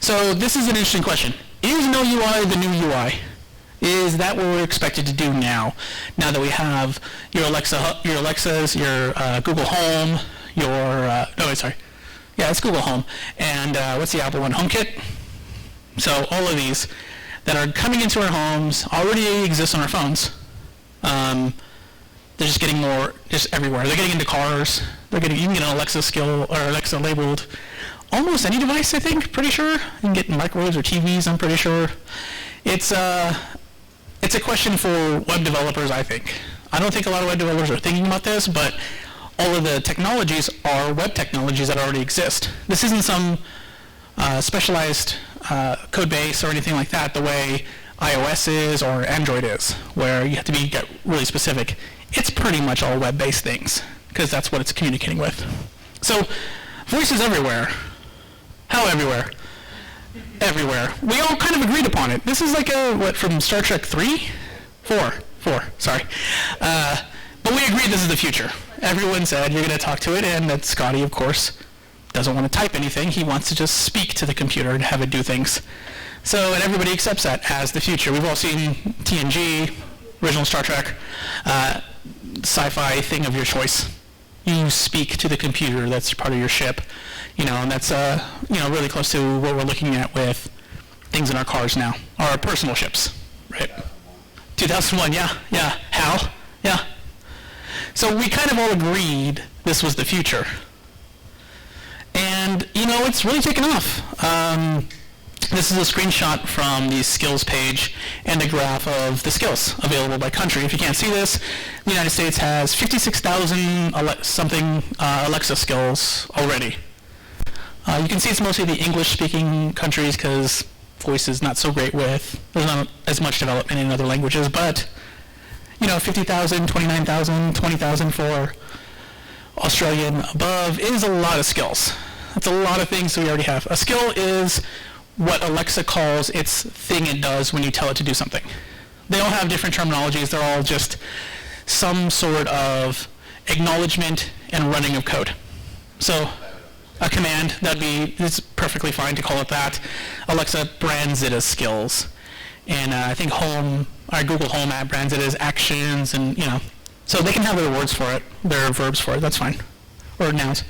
So this is an interesting question. Is no UI the new UI? Is that what we're expected to do now? Now that we have your Alexas, your Google Home, it's Google Home, and what's the Apple one? HomeKit. So all of these that are coming into our homes already exist on our phones. They're just getting more, just everywhere. They're getting into cars. You can get an Alexa skill or Alexa labeled almost any device, I think, pretty sure. You can get microwaves or TVs, I'm pretty sure. It's a question for web developers, I think. I don't think a lot of web developers are thinking about this, but all of the technologies are web technologies that already exist. This isn't some specialized code base or anything like that, the way iOS is or Android is, where you have to get really specific. It's pretty much all web-based things, because that's what it's communicating with. So, voice is everywhere. How everywhere? Everywhere. We all kind of agreed upon it. This is like from Star Trek 3? 4, sorry. But we agreed this is the future. Everyone said you're going to talk to it, and that Scotty, of course, doesn't want to type anything. He wants to just speak to the computer and have it do things. So, and everybody accepts that as the future. We've all seen TNG, original Star Trek, sci-fi thing of your choice. You speak to the computer that's part of your ship, and that's really close to what we're looking at with things in our cars now, our personal ships, right? 2001, yeah. HAL, yeah. So we kind of all agreed this was the future. And, it's really taken off. This is a screenshot from the skills page and a graph of the skills available by country. If you can't see this, the United States has 56,000 Alexa skills already. You can see it's mostly the English-speaking countries because voice is not so great there's not as much development in other languages, but 50,000, 29,000, 20,000 for Australian above is a lot of skills. That's a lot of things we already have. A skill is what Alexa calls its thing it does when you tell it to do something. They all have different terminologies. They're all just some sort of acknowledgement and running of code. So a command, it's perfectly fine to call it that. Alexa brands it as skills. And I think Google Home app brands it as actions, and so they can have their words for it, their verbs for it, that's fine, or nouns.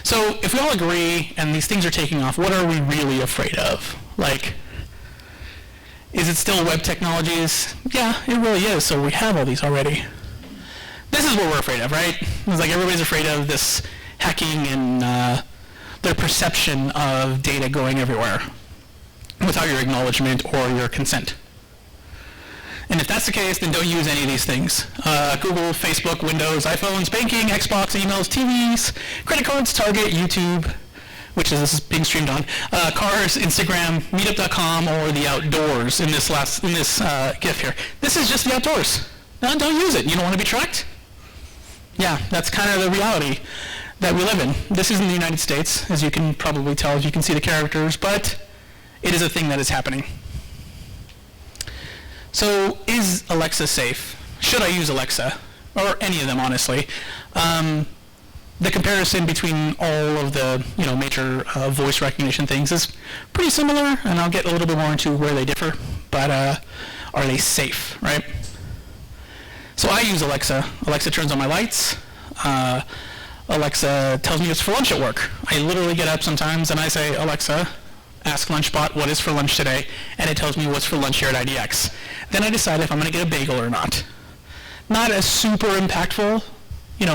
So if we all agree and these things are taking off, what are we really afraid of? Is it still web technologies? Yeah, it really is, so we have all these already. This is what we're afraid of, right? It's like everybody's afraid of this hacking and their perception of data going everywhere without your acknowledgement or your consent. And if that's the case, then don't use any of these things. Google, Facebook, Windows, iPhones, banking, Xbox, emails, TVs, credit cards, Target, YouTube, which this is being streamed on, cars, Instagram, meetup.com, or the outdoors in this GIF here. This is just the outdoors. No, don't use it. You don't want to be tracked? Yeah, that's kind of the reality that we live in. This is in the United States, as you can probably tell if you can see the characters, but it is a thing that is happening. So is Alexa safe? Should I use Alexa? Or any of them, honestly. The comparison between all of the major voice recognition things is pretty similar, and I'll get a little bit more into where they differ, but are they safe, right? So I use Alexa. Alexa turns on my lights. Alexa tells me it's for lunch at work. I literally get up sometimes and I say, Alexa, ask LunchBot what is for lunch today, and it tells me what's for lunch here at IDX. Then I decide if I'm going to get a bagel or not. Not as super impactful,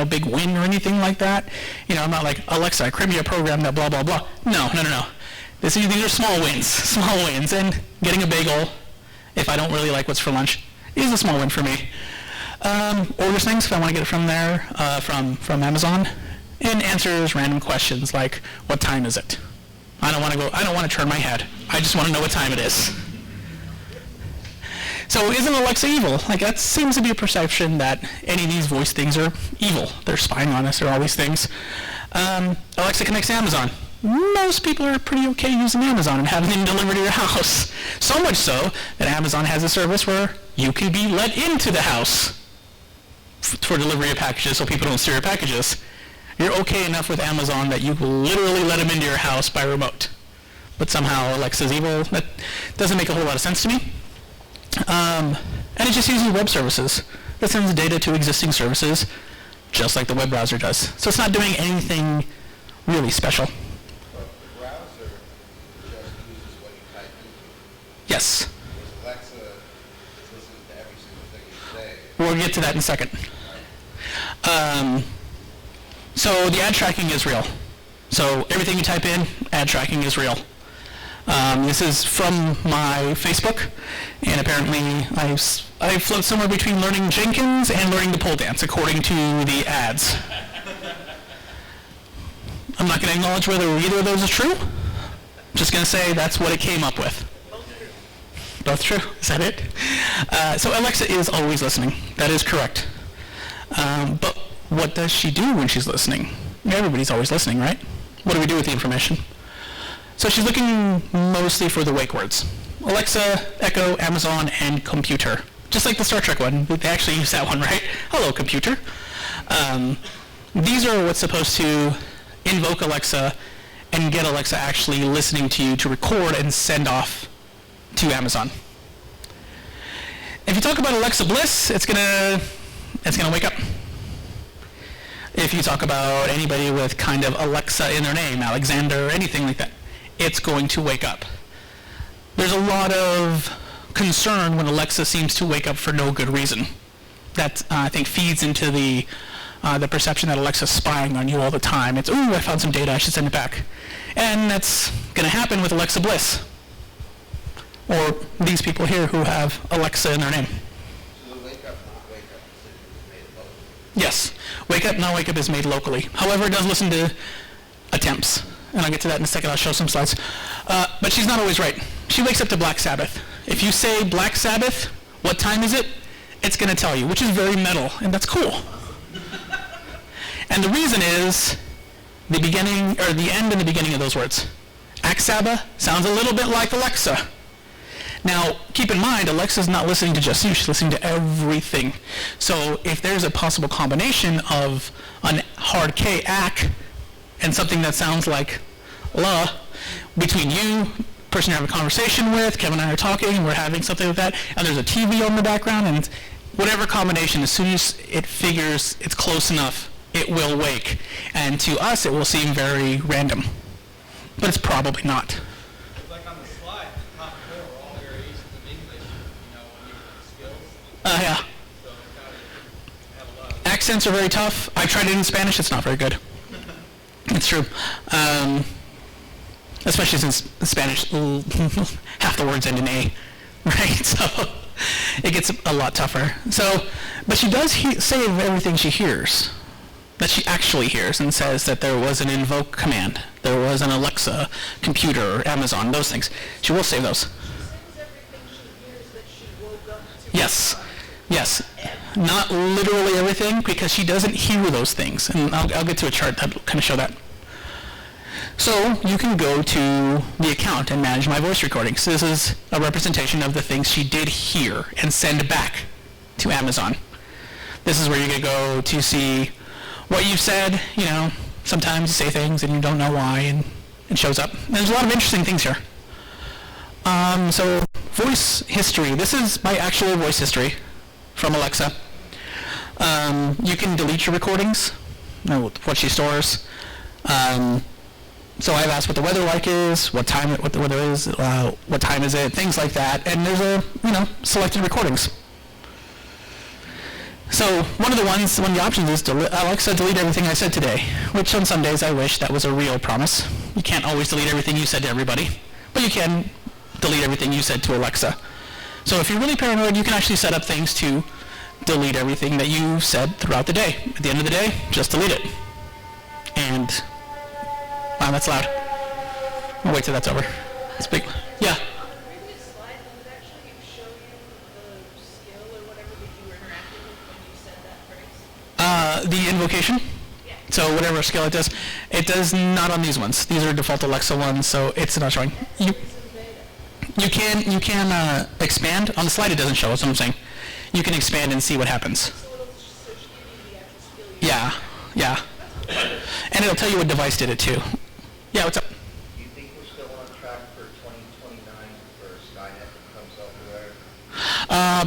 big win or anything like that. I'm not like, Alexa, create me a program that blah, blah, blah. No. These are small wins, and getting a bagel, if I don't really like what's for lunch, is a small win for me. Orders things, if I want to get it from there, from Amazon, and answers random questions like, what time is it? I don't want to turn my head. I just want to know what time it is. So isn't Alexa evil? That seems to be a perception that any of these voice things are evil. They're spying on us, or all these things. Alexa connects to Amazon. Most people are pretty okay using Amazon and having them delivered to your house. So much so that Amazon has a service where you can be let into the house for delivery of packages so people don't steal your packages. You're okay enough with Amazon that you will literally let them into your house by remote. but somehow Alexa's evil. That doesn't make a whole lot of sense to me. And it just uses web services. That sends data to existing services, just like the web browser does. So it's not doing anything really special. But the browser just uses what you type into. Yes. Whereas Alexa is listening to every single thing you say. We'll get to that in a second. So the ad tracking is real. So everything you type in, ad tracking is real. This is from my Facebook, and apparently I float somewhere between learning Jenkins and learning the pole dance, according to the ads. I'm not going to acknowledge whether either of those is true. I'm just going to say that's what it came up with. Both true? Is that it? So Alexa is always listening. That is correct. But what does she do when she's listening? Everybody's always listening, right? What do we do with the information? So she's looking mostly for the wake words. Alexa, Echo, Amazon, and computer. Just like the Star Trek one. They actually use that one, right? Hello, computer. These are what's supposed to invoke Alexa and get Alexa actually listening to you to record and send off to Amazon. If you talk about Alexa Bliss, it's gonna wake up. If you talk about anybody with kind of Alexa in their name, Alexander, anything like that, it's going to wake up. There's a lot of concern when Alexa seems to wake up for no good reason. That, I think, feeds into the perception that Alexa's spying on you all the time. It's, ooh, I found some data, I should send it back. And that's going to happen with Alexa Bliss. Or these people here who have Alexa in their name. So the wake up, not wake up decision is made locally? Yes. Wake up, not wake up is made locally. However, it does listen to attempts. And I'll get to that in a second. I'll show some slides. But she's not always right. She wakes up to Black Sabbath. If you say Black Sabbath, what time is it? It's going to tell you, which is very metal, and that's cool. And the reason is the beginning, or the end and the beginning of those words. Aksaba sounds a little bit like Alexa. Now, keep in mind, Alexa's not listening to just you. She's listening to everything. So if there's a possible combination of an hard K, ak, and something that sounds like la, between you, person you're having a conversation with, Kevin and I are talking, and we're having something like that, and there's a TV on the background, and whatever combination, as soon as it figures it's close enough, it will wake. And to us, it will seem very random. But it's probably not. Like on the slide, the top four are all variations of English, when you skills. Yeah. So it's got to have a lot of... Accents are very tough. I tried it in Spanish. It's not very good. It's true. Especially since in Spanish, half the words end in A, right? So it gets a lot tougher. So, but she does say everything she hears, that she actually hears, and says that there was an invoke command, there was an Alexa, computer, Amazon, those things. She will save those. She says everything she hears that she woke up to. Yes. Yes. Not literally everything, because she doesn't hear those things. And I'll get to a chart that will kind of show that. So you can go to the account and manage my voice recordings. This is a representation of the things she did hear and send back to Amazon. This is where you're going to go to see what you've said. Sometimes you say things and you don't know why, and it shows up. And there's a lot of interesting things here. So voice history. This is my actual voice history from Alexa. You can delete your recordings, what she stores. So I've asked what the weather like is, what the weather is, what time is it, things like that. And there's selected recordings. So one of the options is Alexa, delete everything I said today, which on some days I wish that was a real promise. You can't always delete everything you said to everybody, but you can delete everything you said to Alexa. So if you're really paranoid, you can actually set up things to delete everything that you said throughout the day. At the end of the day, just delete it. And, wow, that's loud. I'll wait till that's over. It's big. Yeah? On the previous slide, it would actually show you the skill or whatever that you were interacting with when you said that phrase. The invocation? Yeah. So whatever skill it does not on these ones. These are default Alexa ones, so it's not showing. You can expand. On the slide it doesn't show, that's what I'm saying. You can expand and see what happens. So it'll search give you the actual skill you Yeah. And it'll tell you what device did it too. Yeah, what's up? Do you think we're still on track track for 2029 for Skynet that comes up there?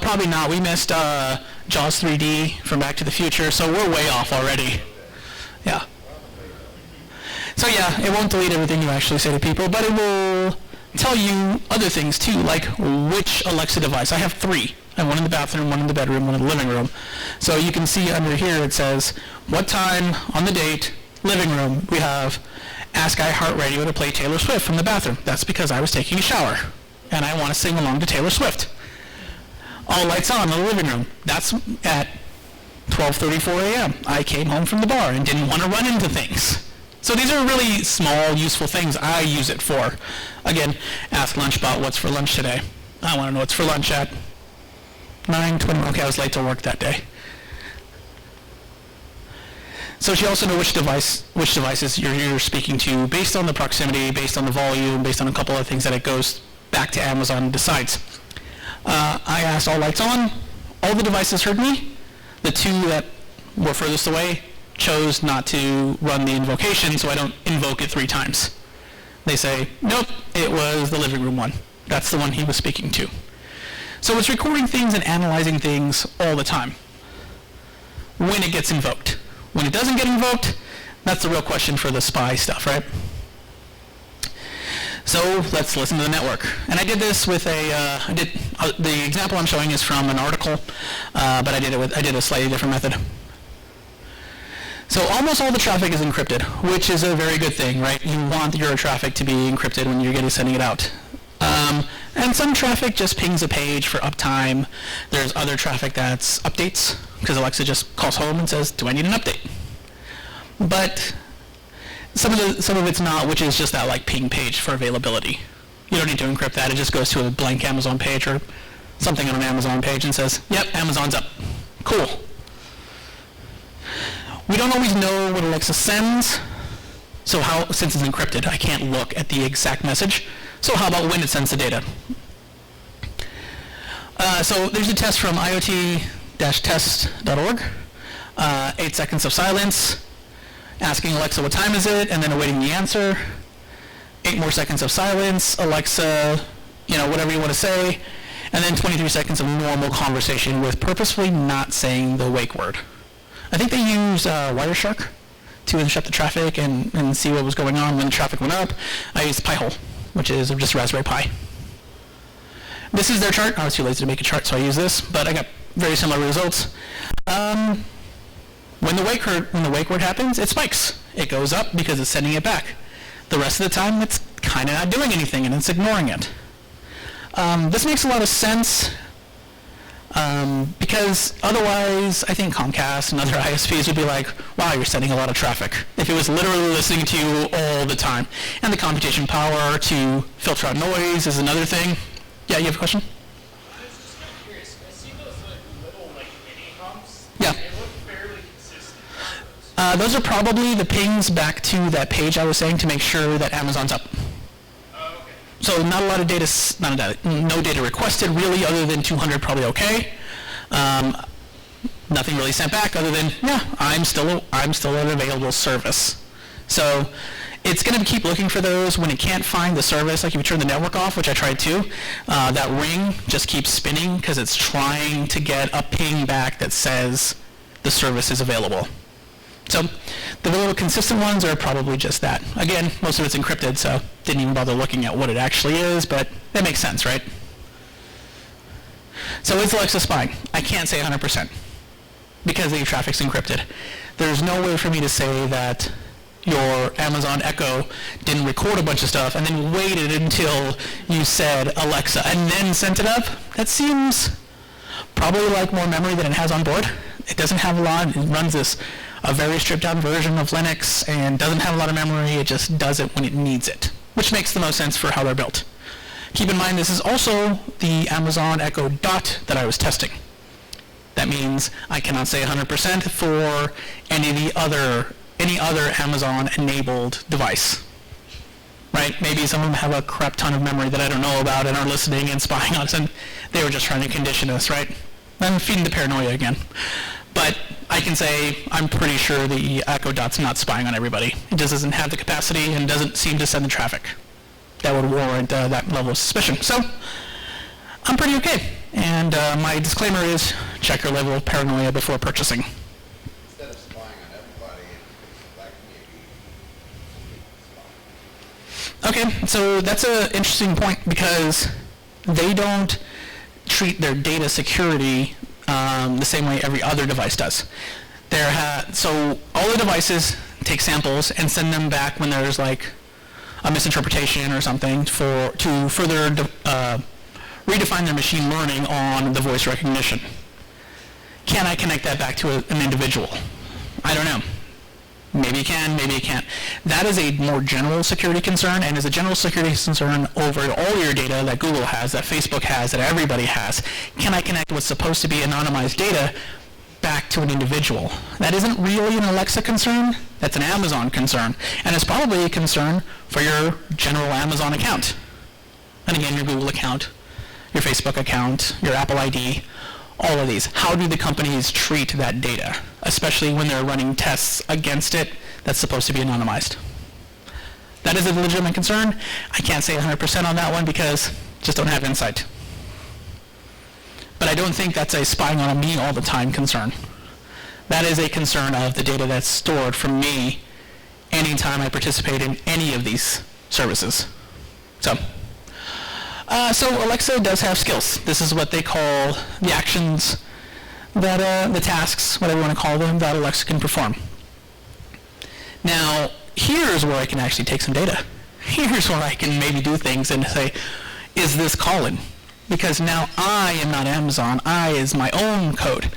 Probably not. We missed JAWS 3D from Back to the Future, so we're way off already. Yeah. So yeah, it won't delete everything you actually say to people, but it will tell you other things too, like which Alexa device. I have 3. I have one in the bathroom, one in the bedroom, one in the living room. So you can see under here it says, what time on the date, living room, we have ask iHeartRadio to play Taylor Swift from the bathroom. That's because I was taking a shower, and I want to sing along to Taylor Swift. All lights on in the living room. That's at 12:34 a.m. I came home from the bar and didn't want to run into things. So these are really small, useful things I use it for. Again, ask Lunchbot what's for lunch today. I want to know what's for lunch at 9:20. Okay, I was late to work that day. So she also knows which devices you're speaking to based on the proximity, based on the volume, based on a couple of things that it goes back to Amazon and decides. I asked all lights on. All the devices heard me. The 2 that were furthest away chose not to run the invocation, so I don't invoke it 3 times. They say, nope, it was the living room one. That's the one he was speaking to. So it's recording things and analyzing things all the time when it gets invoked. When it doesn't get invoked, that's the real question for the spy stuff, right? So let's listen to the network. And I did this with the example I'm showing is from an article, but I did a slightly different method. So almost all the traffic is encrypted, which is a very good thing, right? You want your traffic to be encrypted when you're sending it out. And some traffic just pings a page for uptime. There's other traffic that's updates, because Alexa just calls home and says, do I need an update? But some of it's not, which is just that like ping page for availability. You don't need to encrypt that. It just goes to a blank Amazon page or something on an Amazon page and says, yep, Amazon's up. Cool. We don't always know what Alexa sends, so since it's encrypted, I can't look at the exact message. So how about when it sends the data? So there's a test from iot-test.org. 8 seconds of silence, asking Alexa what time is it, and then awaiting the answer. 8 more seconds of silence, Alexa, whatever you want to say, and then 23 seconds of normal conversation with purposefully not saying the wake word. I think they used Wireshark to intercept the traffic and see what was going on when the traffic went up. I used Pi-hole, which is just Raspberry Pi. This is their chart. I was too lazy to make a chart, so I use this, but I got very similar results. When the wake word happens, it spikes. It goes up because it's sending it back. The rest of the time, it's kind of not doing anything, and it's ignoring it. This makes a lot of sense because otherwise, I think Comcast and other ISPs would be like, wow, you're sending a lot of traffic. If it was literally listening to you all the time. And the computation power to filter out noise is another thing. Yeah, you have a question? I was just kind of curious. I see those little mini humps. Yeah. They look fairly consistent. Those are probably the pings back to that page I was saying to make sure that Amazon's up. Oh, okay. So not a lot of data, no data requested really, other than 200 probably okay. Nothing really sent back other than, yeah, I'm still an available service. So it's going to keep looking for those. When it can't find the service, like if you turn the network off, which I tried too, that ring just keeps spinning because it's trying to get a ping back that says the service is available. So the little consistent ones are probably just that. Again, most of it's encrypted, so didn't even bother looking at what it actually is, but that makes sense, right? So is Alexa spying? I can't say 100% because the traffic's encrypted. There's no way for me to say that your Amazon Echo didn't record a bunch of stuff and then waited until you said Alexa and then sent it up. That seems probably like more memory than it has on board. It doesn't have a lot. It runs a very stripped down version of Linux and doesn't have a lot of memory. It just does it when it needs it, which makes the most sense for how they're built. Keep in mind this is also the Amazon Echo Dot that I was testing. That means I cannot say 100% for any other Amazon-enabled device. Right? Maybe some of them have a crap ton of memory that I don't know about and are listening and spying on us, and they were just trying to condition us, right? I'm feeding the paranoia again. But I can say I'm pretty sure the Echo Dot's not spying on everybody. It just doesn't have the capacity and doesn't seem to send the traffic. that would warrant that level of suspicion. So I'm pretty okay. And my disclaimer is check your level of paranoia before purchasing. Instead of spying on everybody, it's like maybe spying. Okay, so that's an interesting point because they don't treat their data security the same way every other device does. So all the devices take samples and send them back when there's like a misinterpretation or something to further redefine their machine learning on the voice recognition. Can I connect that back to an individual? I don't know. Maybe you can, maybe you can't. That is a more general security concern, and is a general security concern over all your data that Google has, that Facebook has, that everybody has. Can I connect what's supposed to be anonymized data back to an individual? That isn't really an Alexa concern. That's an Amazon concern. And it's probably a concern for your general Amazon account. And again, your Google account, your Facebook account, your Apple ID, all of these. How do the companies treat that data, especially when they're running tests against it that's supposed to be anonymized? That is a legitimate concern. I can't say 100% on that one because just don't have insight. But I don't think that's a spying on me all the time concern. That is a concern of the data that's stored from me anytime I participate in any of these services. So Alexa does have skills. This is what they call the actions that, the tasks, whatever you want to call them, that Alexa can perform. Now, here's where I can actually take some data. Here's where I can maybe do things and say, is this Colin? Because now I am not Amazon, I is my own code.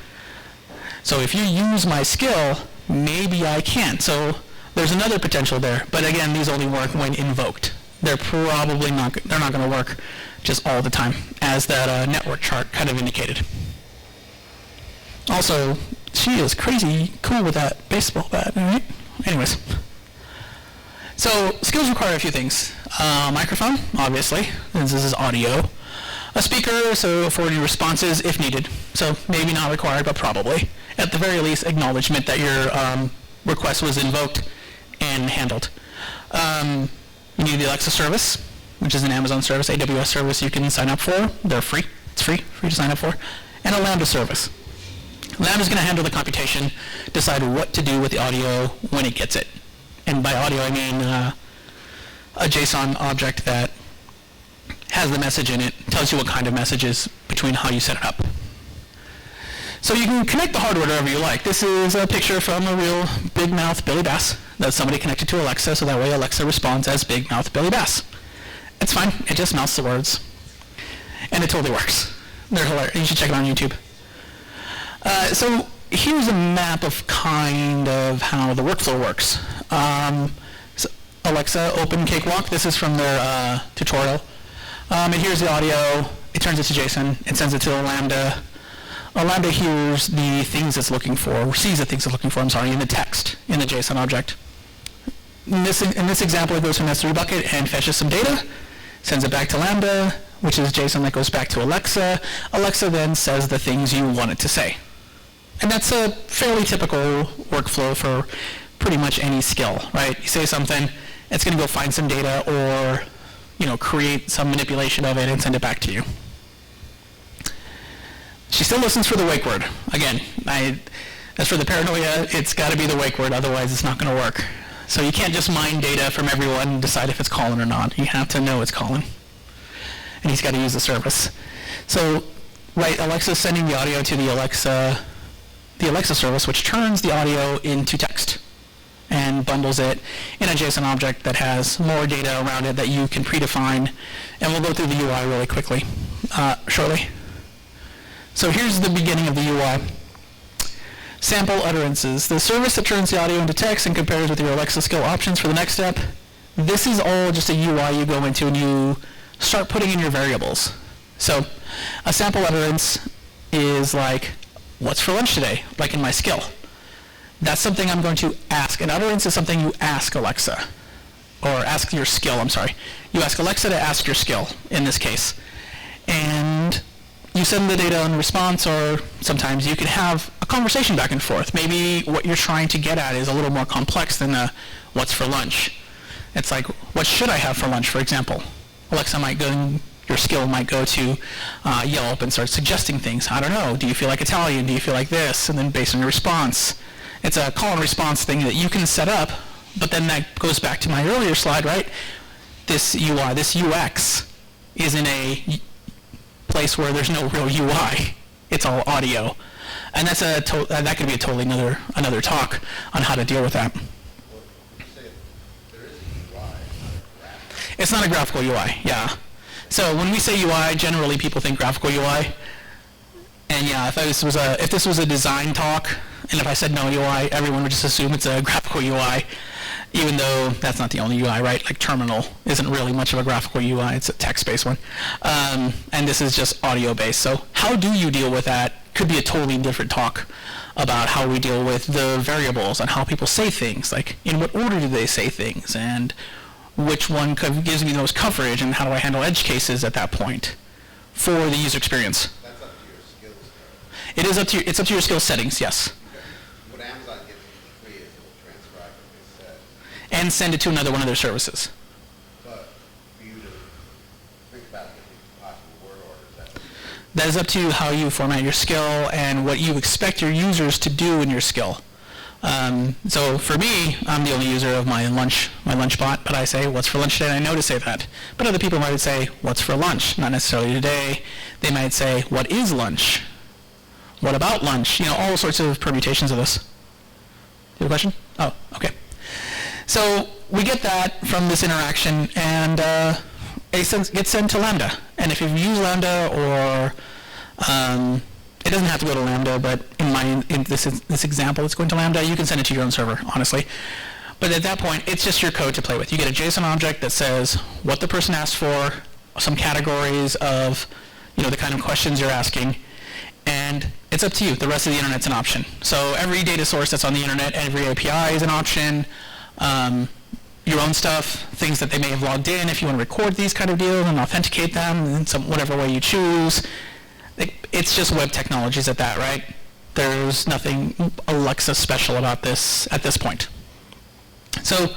So if you use my skill, maybe I can. So there's another potential there. But again, these only work when invoked. They're probably not going to work just all the time, as that network chart kind of indicated. Also, she is crazy cool with that baseball bat, right? Anyways. So skills require a few things. Microphone, obviously, since this is audio. A speaker, so for any responses if needed. So maybe not required, but probably. At the very least, acknowledgement that your request was invoked and handled. You need the Alexa service, which is an Amazon service, AWS service you can sign up for. They're free. It's free to sign up for. And a lambda service. Lambda is going to handle the computation, decide what to do with the audio when it gets it. And by audio, I mean a JSON object that has the message in it, tells you what kind of message is between how you set it up. So you can connect the hardware wherever you like. This is a picture from a real big mouth Billy Bass that somebody connected to Alexa, so that way Alexa responds as big mouth Billy Bass. It's fine, it just mouths the words. And it totally works. They're hilarious. You should check it on YouTube. So here's a map of kind of how the workflow works. So Alexa, open Cakewalk. This is from their tutorial. And here's the audio. It turns it to JSON. It sends it to a lambda. A lambda hears the things it's looking for, or sees the things it's looking for, in the text, in the JSON object. In this example, it goes from S3 bucket and fetches some data, sends it back to lambda, which is JSON that goes back to Alexa. Alexa then says the things you want it to say. And that's a fairly typical workflow for pretty much any skill, right? You say something, it's going to go find some data or create some manipulation of it and send it back to you. She still listens for the wake word. Again, as for the paranoia, it's got to be the wake word, otherwise it's not going to work. So you can't just mine data from everyone and decide if it's Colin or not. You have to know it's Colin. And he's got to use the service. So, right, Alexa's sending the audio to the Alexa service, which turns the audio into text and bundles it in a JSON object that has more data around it that you can predefine. And we'll go through the UI really quickly, shortly. So here's the beginning of the UI. Sample utterances. The service that turns the audio into text and compares with your Alexa skill options for the next step. This is all just a UI you go into and you start putting in your variables. So a sample utterance is like, what's for lunch today? Like in my skill. That's something I'm going to ask. An utterance is something you ask Alexa. Or ask your skill, I'm sorry. You ask Alexa to ask your skill, in this case. And you send the data in response, or sometimes you can have a conversation back and forth. Maybe what you're trying to get at is a little more complex than what's for lunch. It's like, what should I have for lunch, for example? Alexa might go, your skill might go to Yelp and start suggesting things. I don't know. Do you feel like Italian? Do you feel like this? And then based on your response, it's a call and response thing that you can set up. But then that goes back to my earlier slide, right? This UI, this UX, is in a place where there's no real UI. It's all audio, and that's that could be a totally another talk on how to deal with that. Well, you say there is a UI, It's not a graphical UI, yeah. So when we say UI, generally people think graphical UI. And yeah, if this was a design talk, and if I said no UI, everyone would just assume it's a graphical UI, even though that's not the only UI, right? Like Terminal isn't really much of a graphical UI, it's a text-based one. And this is just audio-based. So how do you deal with that? Could be a totally different talk about how we deal with the variables and how people say things, like in what order do they say things, and which one gives me the most coverage, and how do I handle edge cases at that point for the user experience. that's up to your skills though. It is up to it's up to your skill settings, yes. What Amazon gives you for free is it will transcribe what they said. And send it to another one of their services. But for you to think about the possible word orders, that's That is up to how you format your skill and what you expect your users to do in your skill. So for me, I'm the only user of my lunch bot, but I say, what's for lunch today? And I know to say that. But other people might say, what's for lunch? Not necessarily today. They might say, what is lunch? What about lunch? You know, all sorts of permutations of this. Do you have a question? Oh, okay. So we get that from this interaction, and it gets sent to Lambda. And if you use Lambda, or it doesn't have to go to Lambda, but in this example, it's going to Lambda. You can send it to your own server, honestly. But at that point, it's just your code to play with. You get a JSON object that says what the person asked for, some categories of, the kind of questions you're asking, and it's up to you. The rest of the internet's an option. So every data source that's on the internet, every API is an option. Your own stuff, things that they may have logged in, if you want to record these kind of deals and authenticate them in whatever way you choose. It's just web technologies at that, right? There's nothing Alexa special about this at this point. So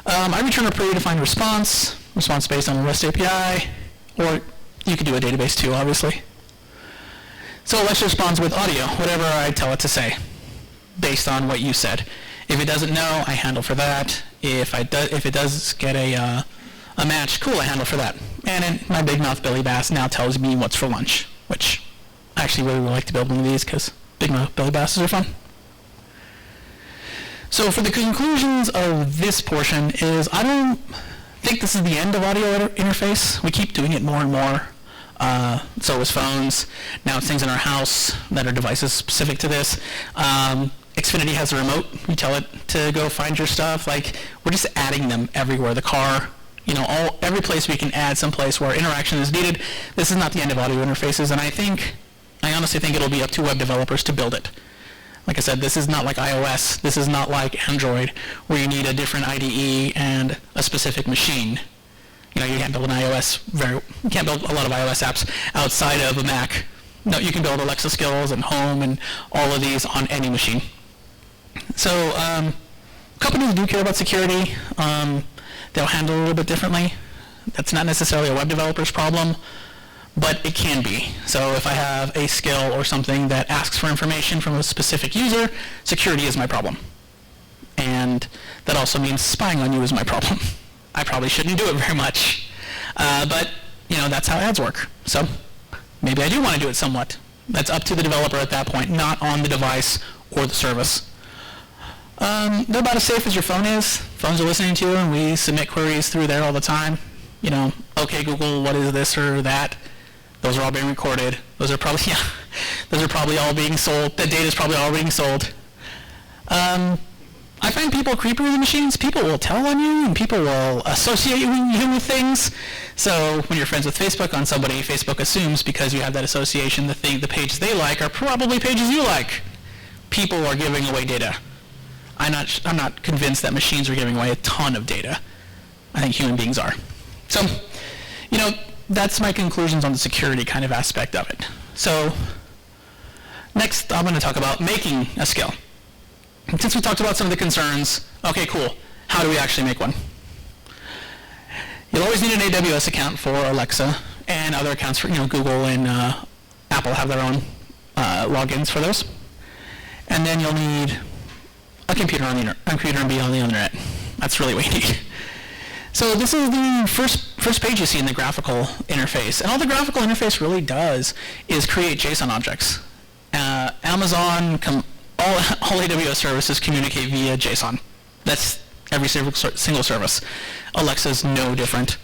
I return a predefined response based on a REST API, or you could do a database too, obviously. So Alexa responds with audio, whatever I tell it to say, based on what you said. If it doesn't know, I handle for that. If it does get a match, cool, I handle for that. And then my big mouth Billy Bass now tells me what's for lunch, which I actually really would like to build one of these because big mouth Billy Basses are fun. So for the conclusions of this portion is, I don't think this is the end of audio interface. We keep doing it more and more. So with phones, now it's things in our house that are devices specific to this. Xfinity has a remote. You tell it to go find your stuff. Like, we're just adding them everywhere. The car, every place we can add some place where interaction is needed. This is not the end of audio interfaces, and I honestly think it'll be up to web developers to build it. Like I said, this is not like iOS. This is not like Android, where you need a different IDE and a specific machine. You can't build you can't build a lot of iOS apps outside of a Mac. No, you can build Alexa skills and Home and all of these on any machine. So companies do care about security. They'll handle it a little bit differently. That's not necessarily a web developer's problem, but it can be. So if I have a skill or something that asks for information from a specific user, security is my problem. And that also means spying on you is my problem. I probably shouldn't do it very much. But, that's how ads work. So maybe I do want to do it somewhat. That's up to the developer at that point, not on the device or the service. They're about as safe as your phone is. Phones are listening to you, and we submit queries through there all the time. Okay, Google, what is this or that? Those are all being recorded. Those are probably all being sold. The data is probably all being sold. I find people creepier than machines. People will tell on you, and people will associate you with things. So when you're friends with Facebook on somebody, Facebook assumes because you have that association, the pages they like are probably pages you like. People are giving away data. I'm not convinced that machines are giving away a ton of data. I think human beings are. So, that's my conclusions on the security kind of aspect of it. So next, I'm going to talk about making a skill. Since we talked about some of the concerns, okay, cool. How do we actually make one? You'll always need an AWS account for Alexa, and other accounts for, Google and Apple have their own logins for those. And then you'll need a computer and be on the internet. That's really what you need. So this is the first page you see in the graphical interface. And all the graphical interface really does is create JSON objects. Amazon, all AWS services communicate via JSON. That's every single service. Alexa's no different.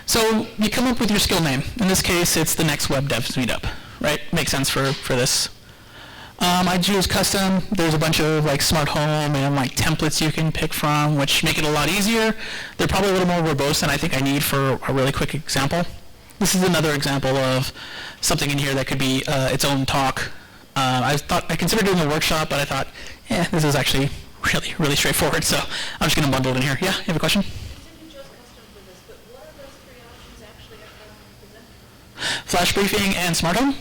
So you come up with your skill name. In this case, it's the next Web Devs Meetup, right? Makes sense for this. I choose custom. There's a bunch of smart home and templates you can pick from, which make it a lot easier. They're probably a little more verbose than I think I need for a really quick example. This is another example of something in here that could be its own talk. I considered doing a workshop, but I thought, this is actually really, really straightforward, so I'm just going to bundle it in here. Yeah, you have a question? You said you chose custom for this, but what are those three options actually presented? Flash briefing and smart home?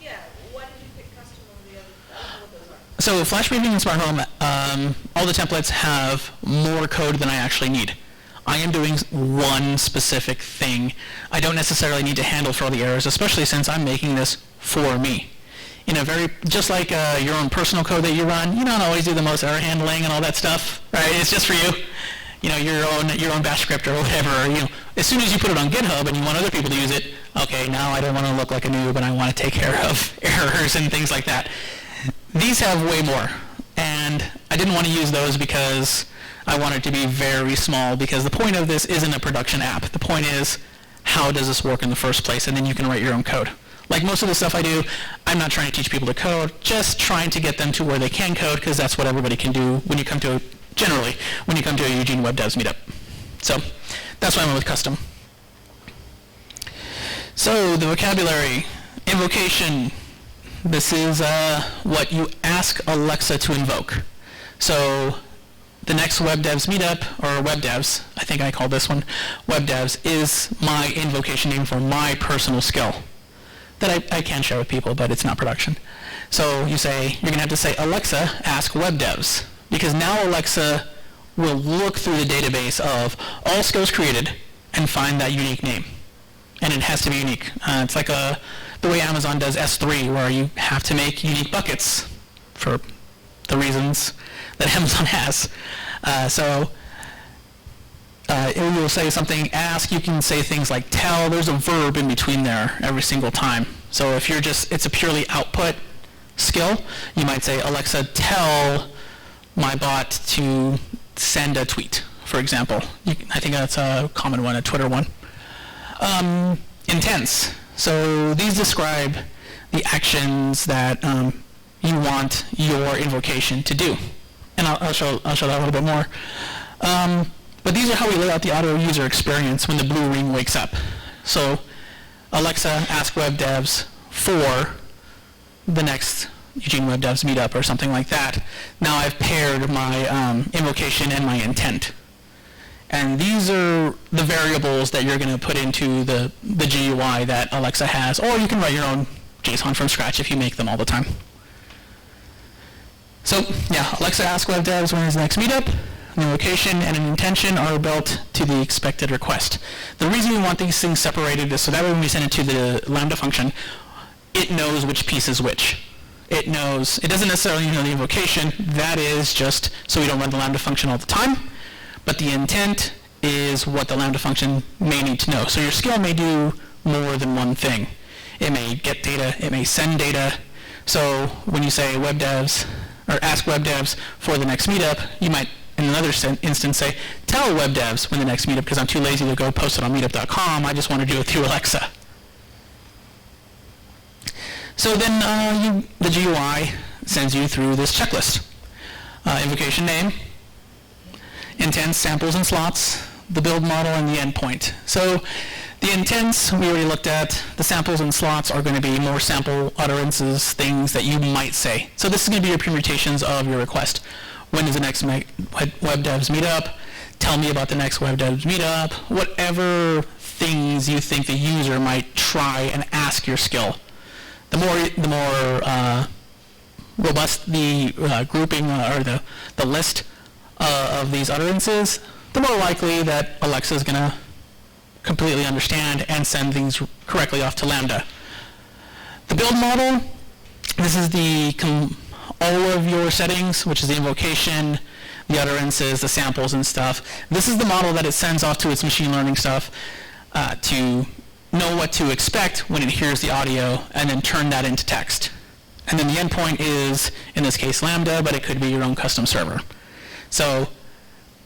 Yeah, why did you pick custom over the other? I don't know what those are. So Flash Briefing and Smart Home, all the templates have more code than I actually need. I am doing one specific thing. I don't necessarily need to handle for all the errors, especially since I'm making this for me. Just like your own personal code that you run, you don't always do the most error handling and all that stuff, right? It's just for you. Your own bash script or whatever. As soon as you put it on GitHub and you want other people to use it, okay, now I don't want to look like a noob and I want to take care of errors and things like that. These have way more, and I didn't want to use those because I want it to be very small, because the point of this isn't a production app. The point is, how does this work in the first place, and then you can write your own code. Like most of the stuff I do, I'm not trying to teach people to code, just trying to get them to where they can code, because that's what everybody can do when you come to a Eugene Web Devs Meetup. So that's why I went with custom. So the vocabulary, invocation. This is what you ask Alexa to invoke. So the next Web Devs Meetup, or Web Devs, I think I called this one, Web Devs, is my invocation name for my personal skill that I can share with people, but it's not production. So you're going to have to say, Alexa, ask Web Devs, because now Alexa will look through the database of all skills created and find that unique name. And it has to be unique. It's like the way Amazon does S3, where you have to make unique buckets for the reasons that Amazon has. It will say something, ask, you can say things like tell. There's a verb in between there every single time. So if it's a purely output skill, you might say, Alexa, tell my bot to send a tweet, for example. I think that's a common one, a Twitter one. Intents. So these describe the actions that you want your invocation to do. And I'll show that a little bit more. But these are how we lay out the auto user experience when the blue ring wakes up. So Alexa, ask Web Devs for the next Eugene Web Devs Meetup or something like that. Now I've paired my invocation and my intent. And these are the variables that you're going to put into the GUI that Alexa has, or you can write your own JSON from scratch if you make them all the time. So yeah, Alexa ask Web Devs when is the next meetup. An invocation and an intention are built to the expected request. The reason we want these things separated is so that when we send it to the lambda function, it knows which piece is which. It doesn't necessarily know the invocation. That is just so we don't run the lambda function all the time. But the intent is what the lambda function may need to know. So your skill may do more than one thing. It may get data, it may send data. So when you say Web Devs, or ask Web Devs for the next meetup, you might, in another instance, say, tell Web Devs when the next meetup, because I'm too lazy to go post it on meetup.com, I just want to do it through Alexa. So then the GUI sends you through this checklist. Invocation name, intents, samples, and slots, the build model, and the endpoint. So the intents we already looked at. The samples and slots are going to be more sample utterances, things that you might say. So this is going to be your permutations of your request. When is the next Web Devs Meetup? Tell me about the next Web Devs Meetup. Whatever things you think the user might try and ask your skill. The more robust the grouping or the list of these utterances, the more likely that Alexa is going to completely understand and send things correctly off to Lambda. The build model, this is all of your settings, which is the invocation, the utterances, the samples and stuff. This is the model that it sends off to its machine learning stuff to know what to expect when it hears the audio and then turn that into text. And then the endpoint is, in this case, Lambda, but it could be your own custom server. So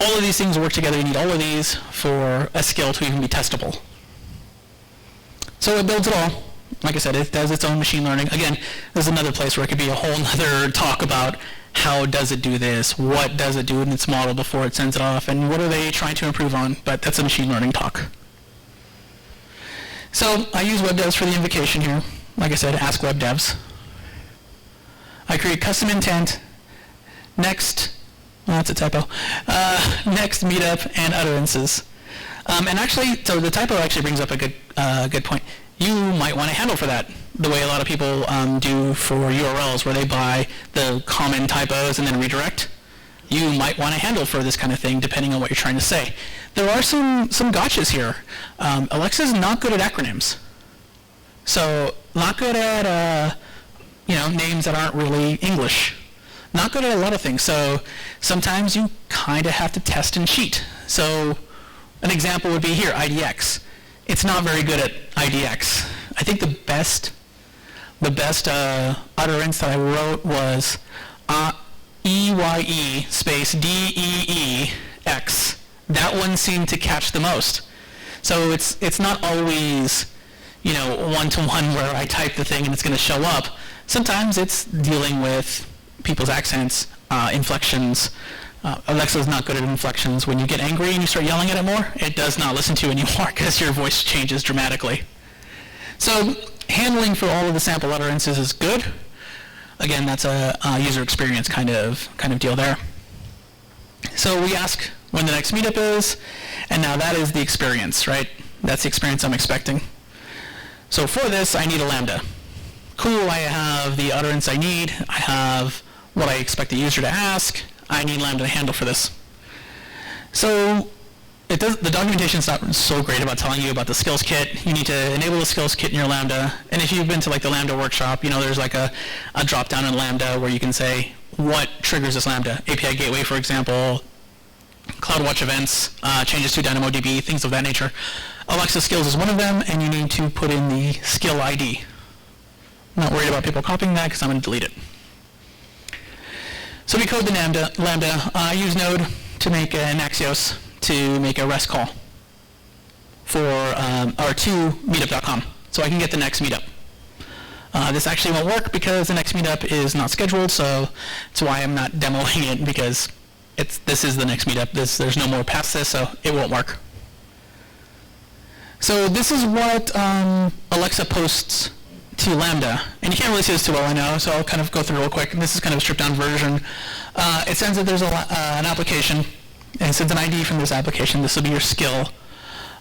all of these things work together. You need all of these for a skill to even be testable. So it builds it all. Like I said, it does its own machine learning. Again, there's another place where it could be a whole other talk about how does it do this, what does it do in its model before it sends it off, and what are they trying to improve on, but that's a machine learning talk. So I use web devs for the invocation here. Like I said, ask web devs. I create custom intent, next, well, that's a typo, NewxtMeetup and utterances. And actually, so the typo actually brings up a good point. You might want a handle for that, the way a lot of people do for URLs, where they buy the common typos and then redirect. You might want a handle for this kind of thing, depending on what you're trying to say. There are some gotchas here. Alexa's not good at acronyms. So not good at names that aren't really English. Not good at a lot of things. So sometimes you kind of have to test and cheat. So an example would be here, IDX. It's not very good at IDX. I think the best utterance that I wrote was EYE space DEEX. That one seemed to catch the most. So it's not always one-to-one where I type the thing and it's going to show up. Sometimes it's dealing with people's accents, inflections. Alexa's not good at inflections. When you get angry and you start yelling at it more, it does not listen to you anymore because your voice changes dramatically. So handling for all of the sample utterances is good. Again, that's a user experience kind of deal there. So we ask when the next meetup is, and now that is the experience, right? That's the experience I'm expecting. So for this, I need a Lambda. Cool, I have the utterance I need. I have what I expect the user to ask. I need Lambda to handle for this. So the documentation's not so great about telling you about the skills kit. You need to enable the skills kit in your Lambda. And if you've been to like the Lambda workshop, there's like a drop down in Lambda where you can say what triggers this Lambda. API gateway, for example, CloudWatch events, changes to DynamoDB, things of that nature. Alexa skills is one of them, and you need to put in the skill ID. I'm not worried about people copying that because I'm going to delete it. So we code the Lambda. I use Node to make an Axios to make a REST call for or to meetup.com, so I can get the next meetup. This actually won't work because the next meetup is not scheduled, so that's why I'm not demoing it, because this is the next meetup. There's no more past this, so it won't work. So this is what Alexa posts to Lambda. And you can't really see this too well, I know, so I'll kind of go through real quick. And this is kind of a stripped down version. It sends that there's an application, and it sends an ID from this application. This will be your skill.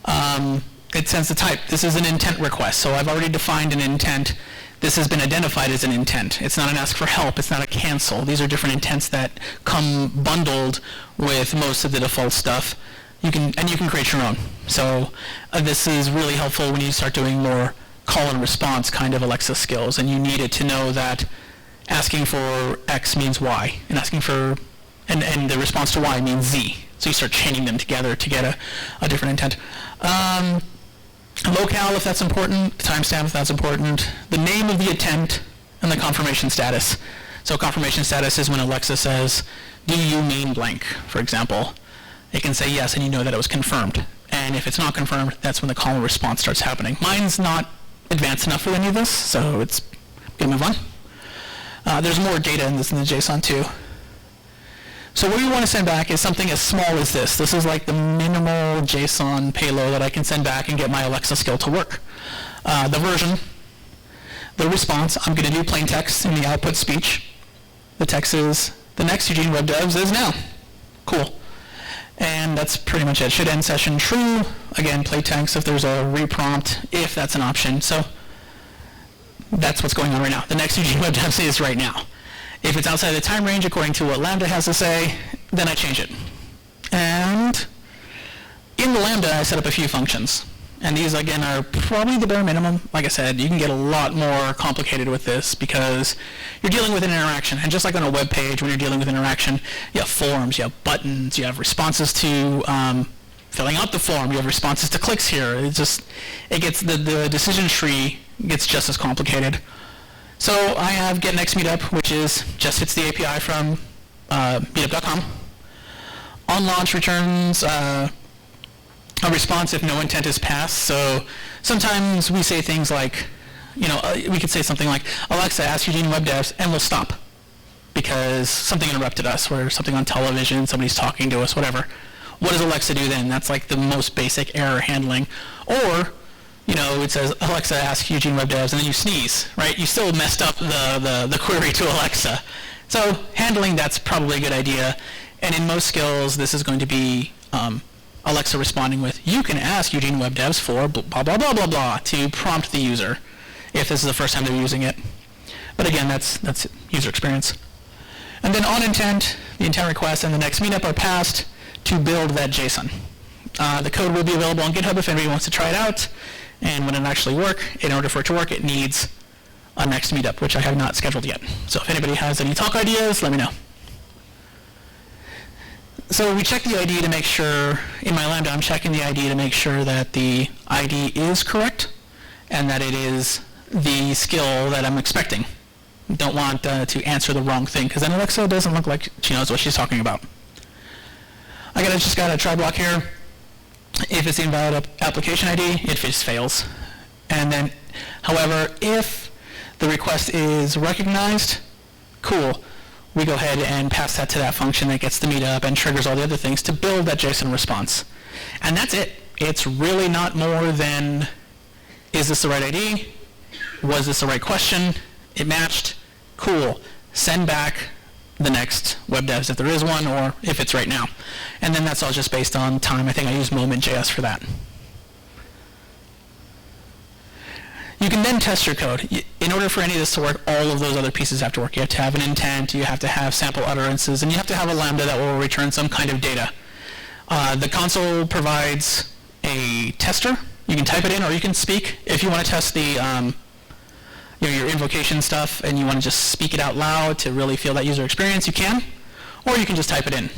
It sends the type. This is an intent request, so I've already defined an intent. This has been identified as an intent. It's not an ask for help. It's not a cancel. These are different intents that come bundled with most of the default stuff. You can create your own. So this is really helpful when you start doing more call and response kind of Alexa skills, and you need it to know that asking for X means Y, and asking for and the response to Y means Z. So you start chaining them together to get a different intent. Locale, if that's important, timestamp, if that's important, the name of the intent, and the confirmation status. So confirmation status is when Alexa says, do you mean blank, for example. It can say yes, and you know that it was confirmed. And if it's not confirmed, that's when the call and response starts happening. Mine's not advanced enough for any of this, so it's going to move on. There's more data in this in the JSON too. So what we want to send back is something as small as this. This is like the minimal JSON payload that I can send back and get my Alexa skill to work. The version, the response, I'm going to do plain text in the output speech. The text is, the next Eugene Web Devs is now. Cool. And that's pretty much it. Should end session true. Again, play text if there's a reprompt, if that's an option. So that's what's going on right now. The next Eugene Web Devs is right now. If it's outside the time range, according to what Lambda has to say, then I change it. And in the Lambda, I set up a few functions. And these, again, are probably the bare minimum. Like I said, you can get a lot more complicated with this because you're dealing with an interaction. And just like on a web page, when you're dealing with interaction, you have forms, you have buttons, you have responses to filling out the form, you have responses to clicks here. It gets, the decision tree gets just as complicated. So I have get NewxtMeetup, which just hits the API from meetup.com. On launch returns a response if no intent is passed. So sometimes we say things like, we could say something like, Alexa, ask Eugene web devs, and we'll stop because something interrupted us, or something on television, somebody's talking to us, whatever. What does Alexa do then? That's like the most basic error handling. Or, it says, Alexa, ask Eugene web devs, and then you sneeze, right? You still messed up the query to Alexa. So handling that's probably a good idea. And in most skills, this is going to be Alexa responding with, you can ask Eugene web devs for blah, blah, blah, blah, blah, to prompt the user if this is the first time they're using it. But again, that's user experience. And then on intent, the intent request and the next meetup are passed to build that JSON. The code will be available on GitHub if anybody wants to try it out. And when it actually works, in order for it to work, it needs a next meetup, which I have not scheduled yet. So if anybody has any talk ideas, let me know. So we check the ID to make sure, in my Lambda, I'm checking the ID to make sure that the ID is correct and that it is the skill that I'm expecting. Don't want to answer the wrong thing, because then Alexa doesn't look like she knows what she's talking about. I just got a try block here. If it's the invalid application ID, it just fails. And then, however, if the request is recognized, cool. We go ahead and pass that to that function that gets the meetup and triggers all the other things to build that JSON response. And that's it. It's really not more than, is this the right ID? Was this the right question? It matched. Cool. Send back the next web devs if there is one, or if it's right now. And then that's all just based on time. I think I use Moment.js for that. You can then test your code. In order for any of this to work, all of those other pieces have to work. You have to have an intent, you have to have sample utterances, and you have to have a lambda that will return some kind of data. The console provides a tester. You can type it in or you can speak. If you want to test the your invocation stuff and you want to just speak it out loud to really feel that user experience, you can. Or you can just type it in.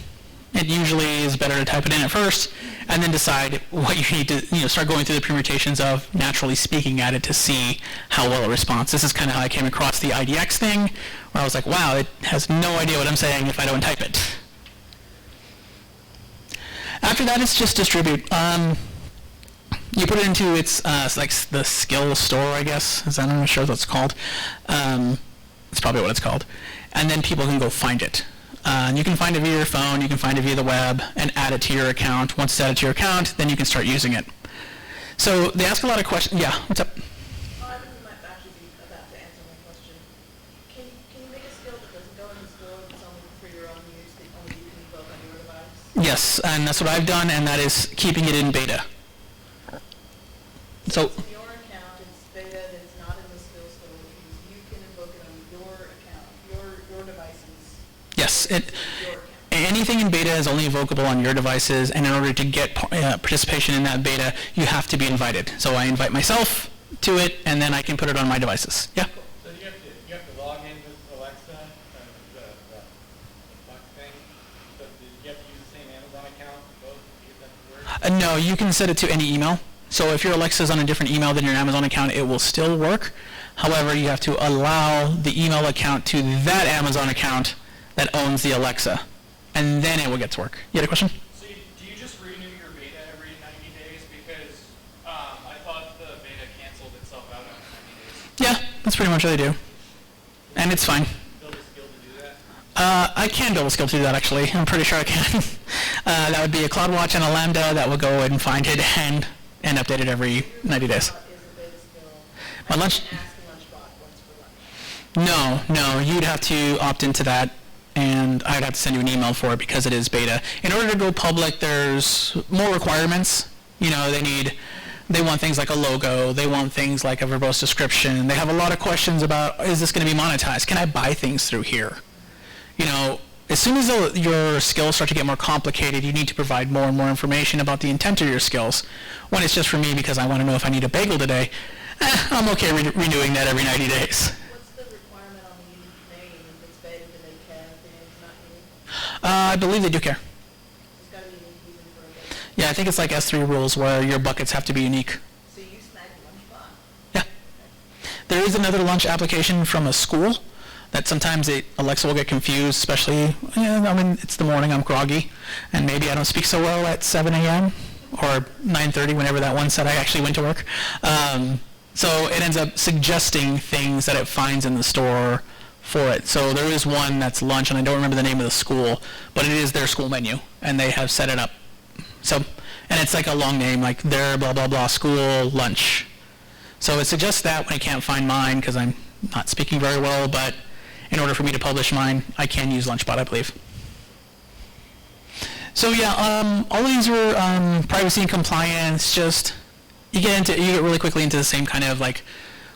It usually is better to type it in at first and then decide what you need to, start going through the permutations of naturally speaking at it to see how well it responds. This is kind of how I came across the IDX thing, where I was like, wow, it has no idea what I'm saying if I don't type it. After that, it's just distribute. You put it into its, like the skill store, I guess. I'm not sure what it's called. It's probably what it's called. And then people can go find it. You can find it via your phone, you can find it via the web, and add it to your account. Once it's added to your account, then you can start using it. So they ask a lot of questions. Yeah, what's up? I think you might actually be about to answer my question. Can you make a skill that doesn't go in the store, that's only for your own use, that only you can invoke on your device? Yes, and that's what I've done, and that is keeping it in beta. So It's in your account, it's beta, that's not in the skill store, because you can invoke it on your account, your devices. yes, Your account. anything in beta is only invocable on your devices, and in order to get participation in that beta, you have to be invited. So I invite myself to it, and then I can put it on my devices. Yeah? So you have to log in with Alexa, the Flex thing. So do you have to use the same Amazon account both to get that to work? No, you can set it to any email. So if your Alexa is on a different email than your Amazon account, it will still work. However, you have to allow the email account to that Amazon account that owns the Alexa, and then it will get to work. You had a question? So do you just renew your beta every 90 days? Because I thought the beta canceled itself out after 90 days. Yeah, that's pretty much what they do. And it's fine. Build a skill to do that? I can build a skill to do that, actually. I'm pretty sure I can. That would be a CloudWatch and a Lambda that will go and find it and update it every 90 days. Is a beta skill. My lunch? Ask Lunchbot once for lunch. No, you'd have to opt into that, and I'd have to send you an email for it because it is beta. In order to go public, there's more requirements. They want things like a logo, they want things like a verbose description. They have a lot of questions about, is this going to be monetized? Can I buy things through here? as soon as your skills start to get more complicated, you need to provide more and more information about the intent of your skills. When it's just for me because I want to know if I need a bagel today, I'm okay renewing that every 90 days. What's the requirement on the unique name? If it's beta, do they care if the name's not unique? I believe they do care. It's got to be unique even for a beta. Yeah, I think it's like S3 rules where your buckets have to be unique. So you snagged lunch box. Yeah. There is another lunch application from a school that sometimes Alexa will get confused, especially, I mean, it's the morning, I'm groggy, and maybe I don't speak so well at 7 a.m. or 9:30, whenever that one said I actually went to work. So it ends up suggesting things that it finds in the store for it. So there is one that's lunch, and I don't remember the name of the school, but it is their school menu, and they have set it up. So, and it's like a long name, like their blah, blah, blah, school lunch. So it suggests that when I can't find mine, because I'm not speaking very well, but in order for me to publish mine, I can use Lunchbot, I believe. So yeah, all of these were privacy and compliance. Just you get really quickly into the same kind of like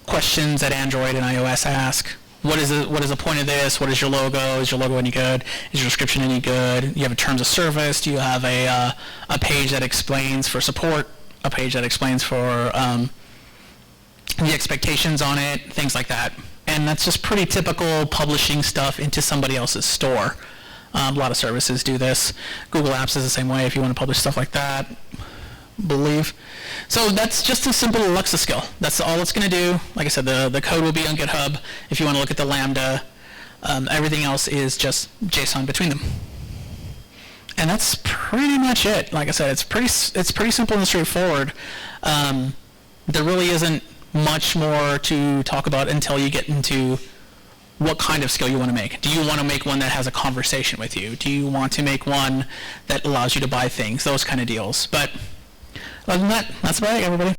questions that Android and iOS ask. What is the point of this? What is your logo? Is your logo any good? Is your description any good? You have a terms of service. Do you have a page that explains for support? A page that explains for the expectations on it, things like that. And that's just pretty typical publishing stuff into somebody else's store. A lot of services do this. Google Apps is the same way if you want to publish stuff like that, believe. So that's just a simple Alexa skill. That's all it's going to do. Like I said, the code will be on GitHub. If you want to look at the lambda, everything else is just JSON between them. And that's pretty much it. Like I said, it's pretty simple and straightforward. There really isn't much more to talk about until you get into what kind of skill you want to make. Do you want to make one that has a conversation with you? Do you want to make one that allows you to buy things? Those kind of deals. But other than that, that's about it, everybody.